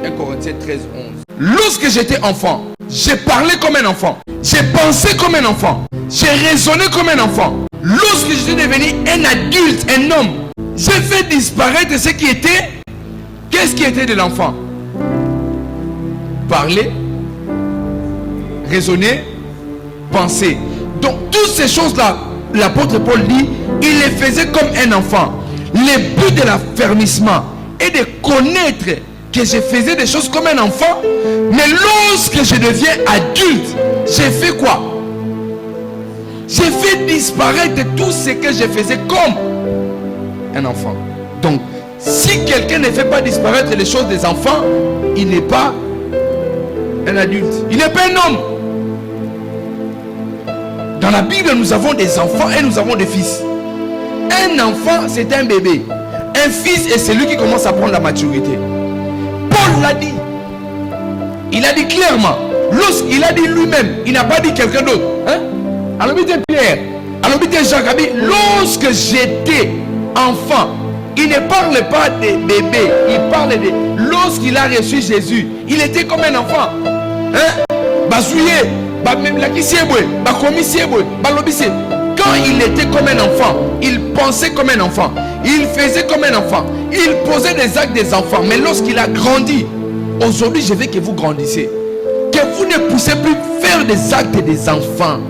1 Corinthiens 13, 11. Lorsque j'étais enfant, j'ai parlé comme un enfant. J'ai pensé comme un enfant. J'ai raisonné comme un enfant. Lorsque je suis devenu un adulte, un homme, j'ai fait disparaître ce qui était. Qu'est-ce qui était de l'enfant? Parler, raisonner, penser. Donc toutes ces choses-là, l'apôtre Paul dit, il les faisait comme un enfant. Le but de l'affermissement est de connaître que je faisais des choses comme un enfant, mais lorsque je deviens adulte, j'ai fait quoi? J'ai fait disparaître tout ce que je faisais comme un enfant. Donc, si quelqu'un ne fait pas disparaître les choses des enfants, il n'est pas un adulte. Il n'est pas un homme. Dans la Bible, nous avons des enfants et nous avons des fils. Un enfant, c'est un bébé. Un fils est celui qui commence à prendre la maturité. Paul l'a dit. Il a dit clairement. Lorsqu'il a dit lui-même, il n'a pas dit quelqu'un d'autre. Alors, Pierre, alors, Jacques a dit, lorsque j'étais enfant, il ne parle pas de bébé, il parle de lorsqu'il a reçu Jésus, il était comme un enfant. Quand il était comme un enfant, il pensait comme un enfant, il faisait comme un enfant, il posait des actes des enfants. Mais lorsqu'il a grandi, aujourd'hui je veux que vous grandissiez, que vous ne poussez plus faire des actes des enfants.